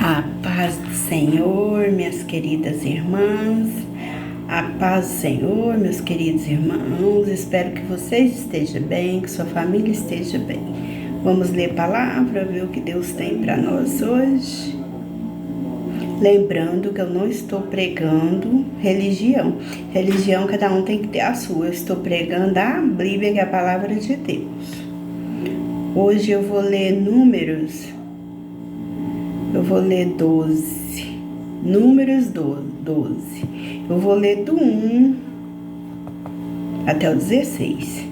A paz do Senhor, minhas queridas irmãs, a paz do Senhor, meus queridos irmãos, espero que vocês estejam bem, que sua família esteja bem. Vamos ler a palavra, ver o que Deus tem para nós hoje. Lembrando que eu não estou pregando religião. Religião cada um tem que ter a sua. Eu estou pregando a Bíblia, que é a palavra de Deus. Hoje eu vou ler Números. Eu vou ler 12. Números 12. Eu vou ler do 1 até o 16.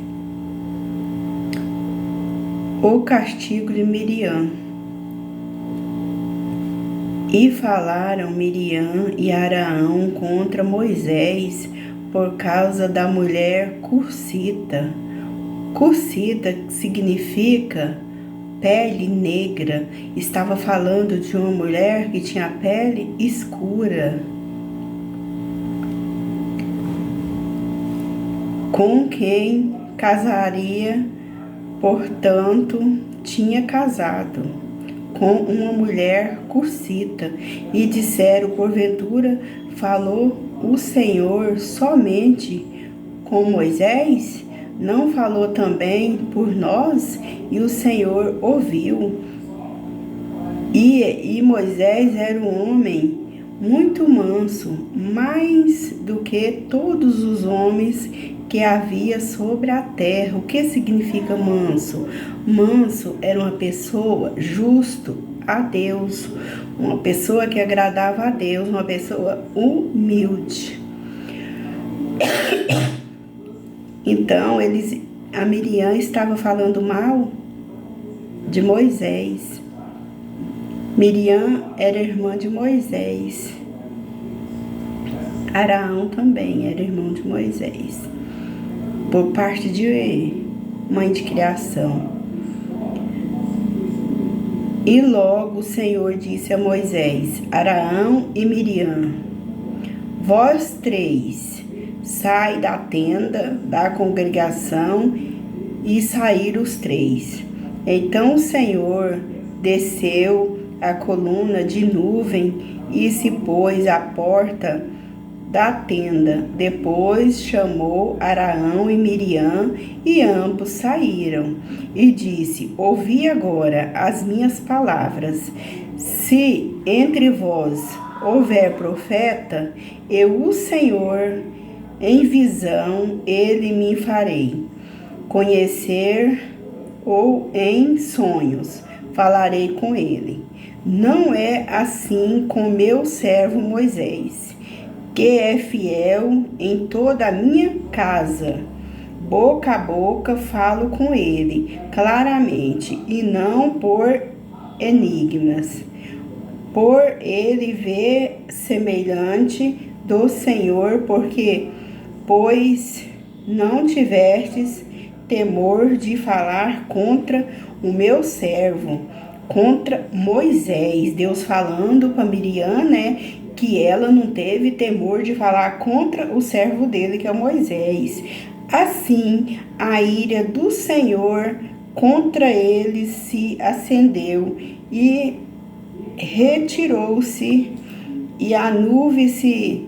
O castigo de Miriam. E falaram Miriam e Arão contra Moisés por causa da mulher cursita. Cursita significa pele negra. Estava falando de uma mulher que tinha pele escura, com quem casaria, portanto, tinha casado com uma mulher cursita. E disseram, porventura, falou o Senhor somente com Moisés? Não falou também por nós? E o Senhor ouviu. E Moisés era um homem muito manso, mais do que todos os homens que havia sobre a terra. O que significa manso? Manso era uma pessoa justo a Deus, uma pessoa que agradava a Deus, uma pessoa humilde. Então, a Miriam estava falando mal de Moisés. Miriam era irmã de Moisés. Arão também era irmão de Moisés, por parte de mãe de criação. E logo o Senhor disse a Moisés, Arão e Miriam, vós três, sai da tenda da congregação. E saíram os três. Então o Senhor desceu a coluna de nuvem e se pôs à porta da tenda. Depois chamou Arão e Miriam e ambos saíram. E disse, ouvi agora as minhas palavras. Se entre vós houver profeta, eu, o Senhor, em visão, ele me farei conhecer, ou em sonhos falarei com ele. Não é assim com meu servo Moisés, que é fiel em toda a minha casa. Boca a boca falo com ele claramente, e não por enigmas. Por ele ver semelhante do Senhor, pois não tivestes temor de falar contra o meu servo, contra Moisés. Deus falando para Miriam, que ela não teve temor de falar contra o servo dele, que é Moisés. Assim, a ira do Senhor contra ele se acendeu e retirou-se, e a nuvem se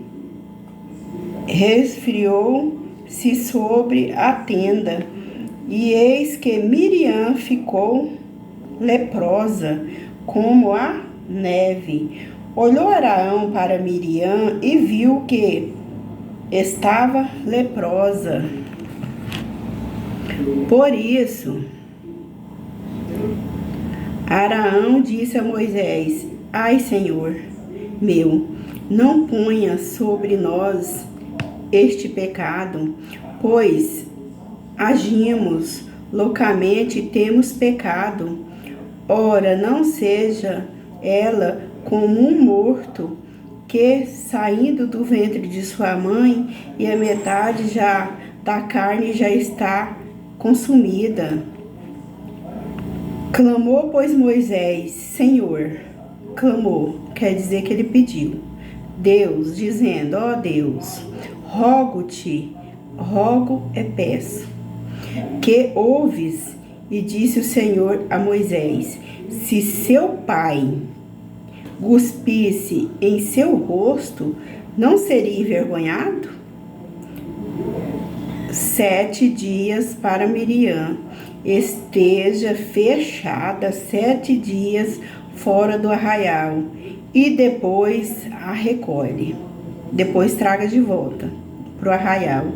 resfriou-se sobre a tenda. E eis que Miriam ficou leprosa, como a neve. Olhou Arão para Miriam e viu que estava leprosa. Por isso, Arão disse a Moisés, ai, Senhor meu, não ponha sobre nós este pecado, pois agimos loucamente e temos pecado. Ora, não seja ela como um morto, que saindo do ventre de sua mãe, e a metade já da carne já está consumida. Clamou, pois, Moisés, Senhor, clamou, quer dizer que ele pediu. Deus, dizendo, ó Deus, rogo-te, peço, que ouves. E disse o Senhor a Moisés, se seu pai cuspisse em seu rosto, não seria envergonhado? 7 dias para Miriam. Esteja fechada 7 dias fora do arraial e depois a recolhe. Depois traga de volta para o arraial.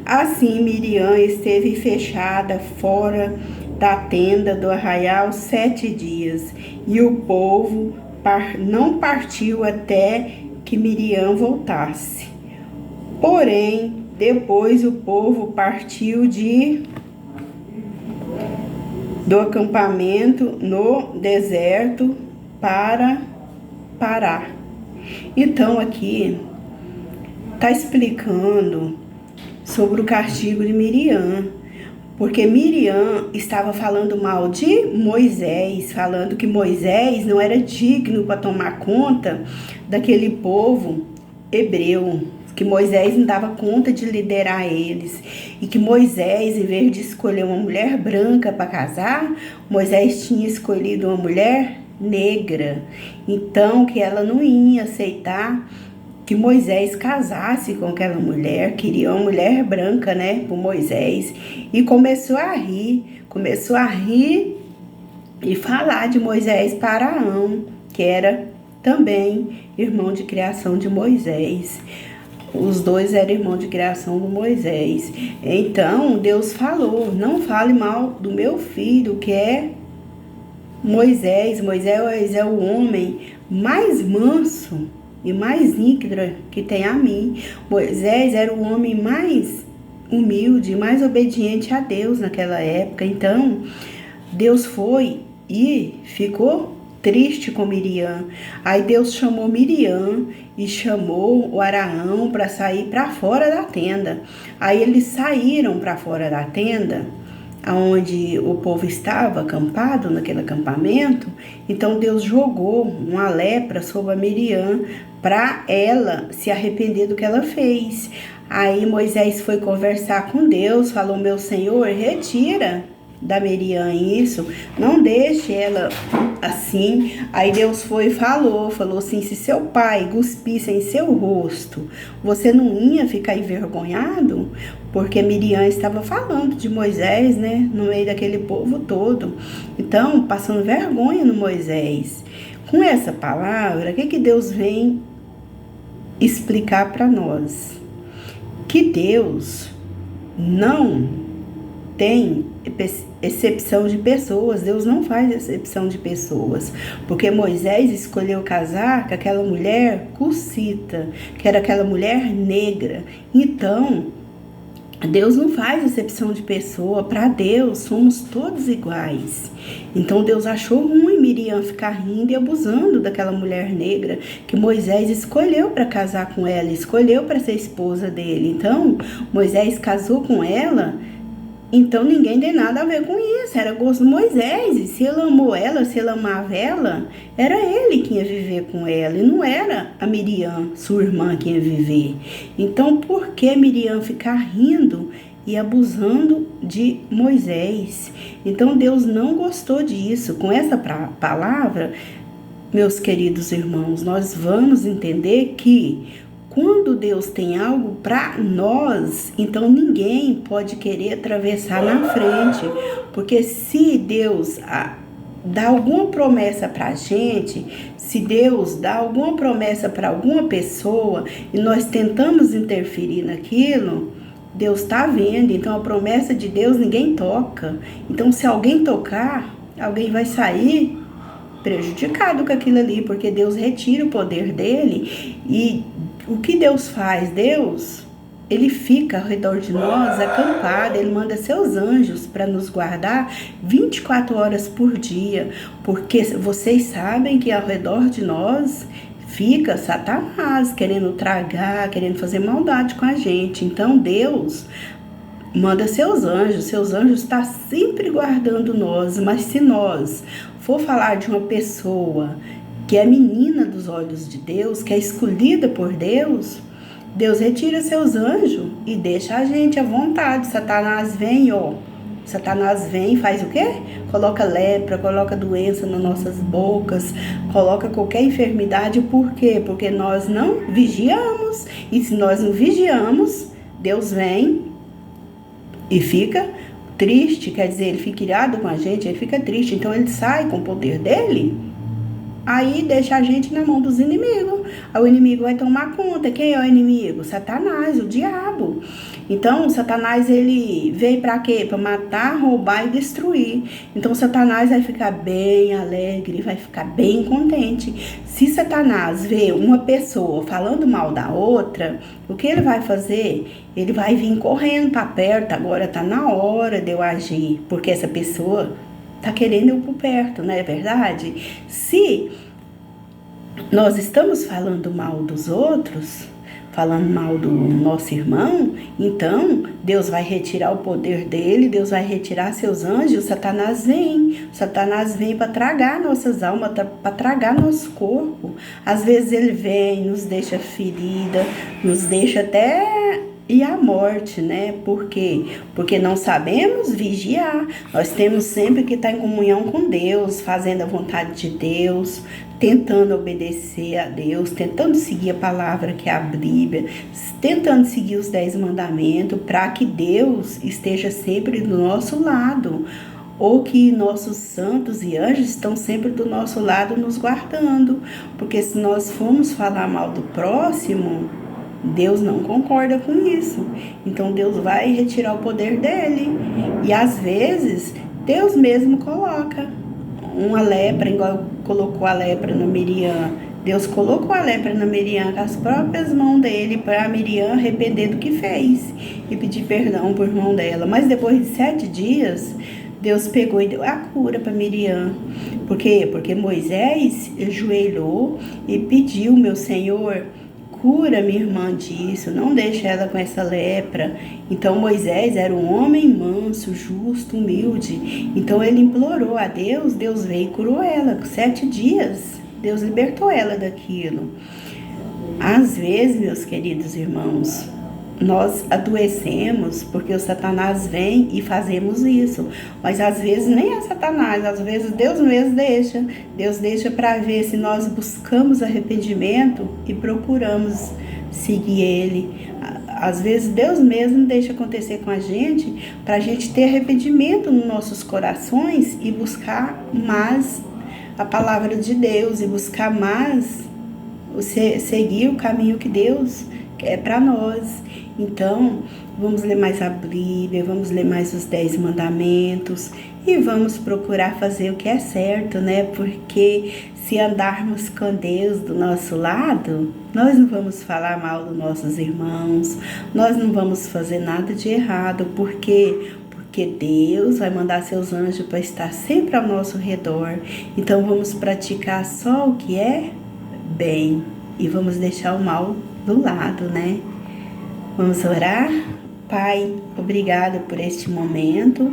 Assim Miriam esteve fechada fora da tenda do arraial 7 dias, e o povo não partiu até que Miriam voltasse. Porém, depois o povo partiu do acampamento no deserto para Pará. Então aqui está explicando sobre o castigo de Miriam, porque Miriam estava falando mal de Moisés, falando que Moisés não era digno para tomar conta daquele povo hebreu, que Moisés não dava conta de liderar eles, e que Moisés, em vez de escolher uma mulher branca para casar, Moisés tinha escolhido uma mulher negra. Então que ela não ia aceitar que Moisés casasse com aquela mulher, queria uma mulher branca, né, por Moisés, e começou a rir e falar de Moisés para Arão, que era também irmão de criação de Moisés. Os dois eram irmãos de criação de Moisés. Então Deus falou: não fale mal do meu filho, que é Moisés. Moisés é o homem mais manso e mais íntegro que tem a mim. Moisés era o homem mais humilde, mais obediente a Deus naquela época. Então, Deus foi e ficou triste com Miriam. Aí Deus chamou Miriam e chamou o Araão para sair para fora da tenda. Aí eles saíram para fora da tenda, onde o povo estava acampado, naquele acampamento. Então Deus jogou uma lepra sobre a Miriam para ela se arrepender do que ela fez. Aí Moisés foi conversar com Deus, falou: meu Senhor, retira da Miriam isso, não deixe ela assim. Aí Deus foi e falou assim: se seu pai cuspisse em seu rosto, você não ia ficar envergonhado? Porque Miriam estava falando de Moisés, né, no meio daquele povo todo. Então, passando vergonha no Moisés. Com essa palavra, o que Deus vem explicar para nós? Que Deus não tem exceção de pessoas. Deus não faz exceção de pessoas, porque Moisés escolheu casar com aquela mulher cussita, que era aquela mulher negra. Então Deus não faz exceção de pessoa. Para Deus somos todos iguais. Então Deus achou ruim Miriam ficar rindo e abusando daquela mulher negra que Moisés escolheu para casar com ela, escolheu para ser esposa dele. Então Moisés casou com ela. Então ninguém tem nada a ver com isso, era gosto de Moisés. E se ele amou ela, se ele amava ela, era ele que ia viver com ela, e não era a Miriam, sua irmã, que ia viver. Então por que Miriam ficar rindo e abusando de Moisés? Então Deus não gostou disso. Com essa palavra, meus queridos irmãos, nós vamos entender que quando Deus tem algo para nós, então ninguém pode querer atravessar na frente. Porque se Deus dá alguma promessa para a gente, se Deus dá alguma promessa para alguma pessoa e nós tentamos interferir naquilo, Deus está vendo. Então a promessa de Deus ninguém toca. Então se alguém tocar, alguém vai sair prejudicado com aquilo ali, porque Deus retira o poder dele. E o que Deus faz? Deus, ele fica ao redor de nós acampado, ele manda seus anjos para nos guardar 24 horas por dia, porque vocês sabem que ao redor de nós fica Satanás querendo tragar, querendo fazer maldade com a gente. Então Deus manda seus anjos estão sempre guardando nós. Mas se nós for falar de uma pessoa que é menina dos olhos de Deus, que é escolhida por Deus, Deus retira seus anjos e deixa a gente à vontade. Satanás vem, Satanás vem e faz o quê? Coloca lepra, coloca doença nas nossas bocas, coloca qualquer enfermidade. Por quê? Porque nós não vigiamos. E se nós não vigiamos, Deus vem e fica triste, quer dizer, ele fica irado com a gente, ele fica triste. Então ele sai com o poder dele, aí deixa a gente na mão dos inimigos. Aí o inimigo vai tomar conta. Quem é o inimigo? Satanás, o diabo. Então, Satanás, ele veio para quê? Para matar, roubar e destruir. Então, Satanás vai ficar bem alegre, vai ficar bem contente. Se Satanás vê uma pessoa falando mal da outra, o que ele vai fazer? Ele vai vir correndo para perto. Agora tá na hora de eu agir, porque essa pessoa tá querendo eu por perto, não é verdade? Se nós estamos falando mal dos outros, falando mal do nosso irmão, então Deus vai retirar o poder dele, Deus vai retirar seus anjos, Satanás vem para tragar nossas almas, para tragar nosso corpo. Às vezes ele vem, nos deixa ferida, nos deixa até e a morte, né? Por quê? Porque não sabemos vigiar. Nós temos sempre que estar em comunhão com Deus, fazendo a vontade de Deus, tentando obedecer a Deus, tentando seguir a palavra que é a Bíblia, tentando seguir os 10 mandamentos, para que Deus esteja sempre do nosso lado, ou que nossos santos e anjos estão sempre do nosso lado nos guardando. Porque se nós formos falar mal do próximo, Deus não concorda com isso. Então Deus vai retirar o poder dele. E às vezes Deus mesmo coloca uma lepra, igual colocou a lepra na Miriam. Deus colocou a lepra na Miriam com as próprias mãos dele, para a Miriam arrepender do que fez e pedir perdão por irmão dela. Mas depois de 7 dias, Deus pegou e deu a cura para Miriam. Por quê? Porque Moisés ajoelhou e pediu: meu Senhor, cura minha irmã disso, não deixa ela com essa lepra. Então Moisés era um homem manso, justo, humilde. Então ele implorou a Deus, Deus veio e curou ela. Com 7 dias, Deus libertou ela daquilo. Às vezes, meus queridos irmãos, nós adoecemos porque o Satanás vem e fazemos isso. Mas às vezes nem é Satanás, às vezes Deus mesmo deixa. Deus deixa para ver se nós buscamos arrependimento e procuramos seguir Ele. Às vezes Deus mesmo deixa acontecer com a gente, para a gente ter arrependimento nos nossos corações e buscar mais a palavra de Deus, e buscar mais seguir o caminho que Deus quer para nós. Então, vamos ler mais a Bíblia, vamos ler mais os 10 mandamentos e vamos procurar fazer o que é certo, né? Porque se andarmos com Deus do nosso lado, nós não vamos falar mal dos nossos irmãos, nós não vamos fazer nada de errado. Por quê? Porque Deus vai mandar seus anjos para estar sempre ao nosso redor. Então, vamos praticar só o que é bem e vamos deixar o mal do lado, né? Vamos orar? Pai, obrigado por este momento,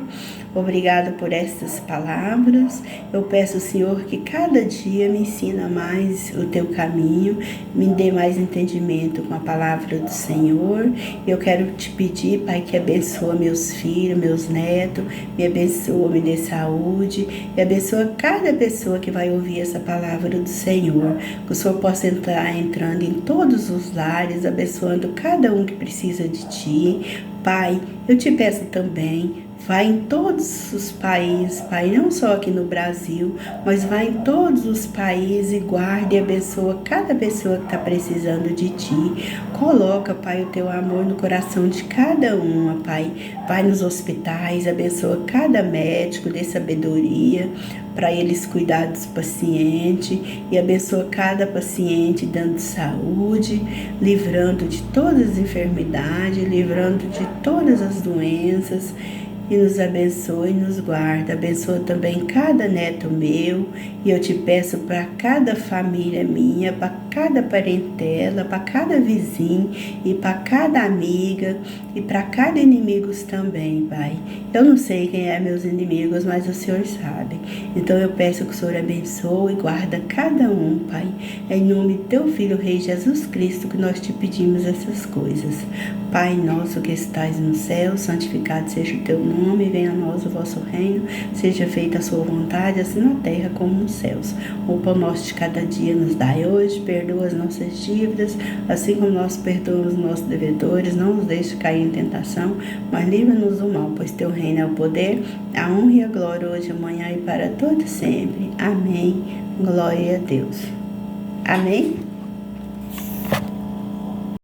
obrigado por estas palavras. Eu peço, Senhor, que cada dia me ensina mais o teu caminho, me dê mais entendimento com a palavra do Senhor. Eu quero te pedir, Pai, que abençoa meus filhos, meus netos, me abençoa, me dê saúde, e abençoa cada pessoa que vai ouvir essa palavra do Senhor. Que o Senhor possa entrar entrando em todos os lares, abençoando cada um que precisa de Ti. Pai, eu te peço também, vai em todos os países, Pai, não só aqui no Brasil, mas vai em todos os países e guarde e abençoa cada pessoa que está precisando de Ti. Coloca, Pai, o Teu amor no coração de cada uma, Pai. Vai nos hospitais, abençoa cada médico, dê sabedoria para eles cuidar dos pacientes, e abençoa cada paciente dando saúde, livrando de todas as enfermidades, livrando de todas as doenças, e nos abençoa e nos guarda. Abençoa também cada neto meu, e eu te peço para cada família minha, para cada parentela, para cada vizinho e para cada amiga e para cada inimigo também, Pai. Eu não sei quem é meus inimigos, mas o Senhor sabe. Então eu peço que o Senhor abençoe e guarda cada um, Pai. É em nome do teu Filho, Rei Jesus Cristo, que nós te pedimos essas coisas. Pai nosso que estais no céu, santificado seja o teu nome, venha a nós o vosso reino, seja feita a sua vontade, assim na terra como nos céus. O pão nosso de cada dia nos dai hoje, perdoa as nossas dívidas, assim como nós perdoamos nossos devedores, não nos deixe cair em tentação, mas livra-nos do mal, pois teu reino é o poder, a honra e a glória hoje, amanhã e para todo sempre. Amém. Glória a Deus. Amém.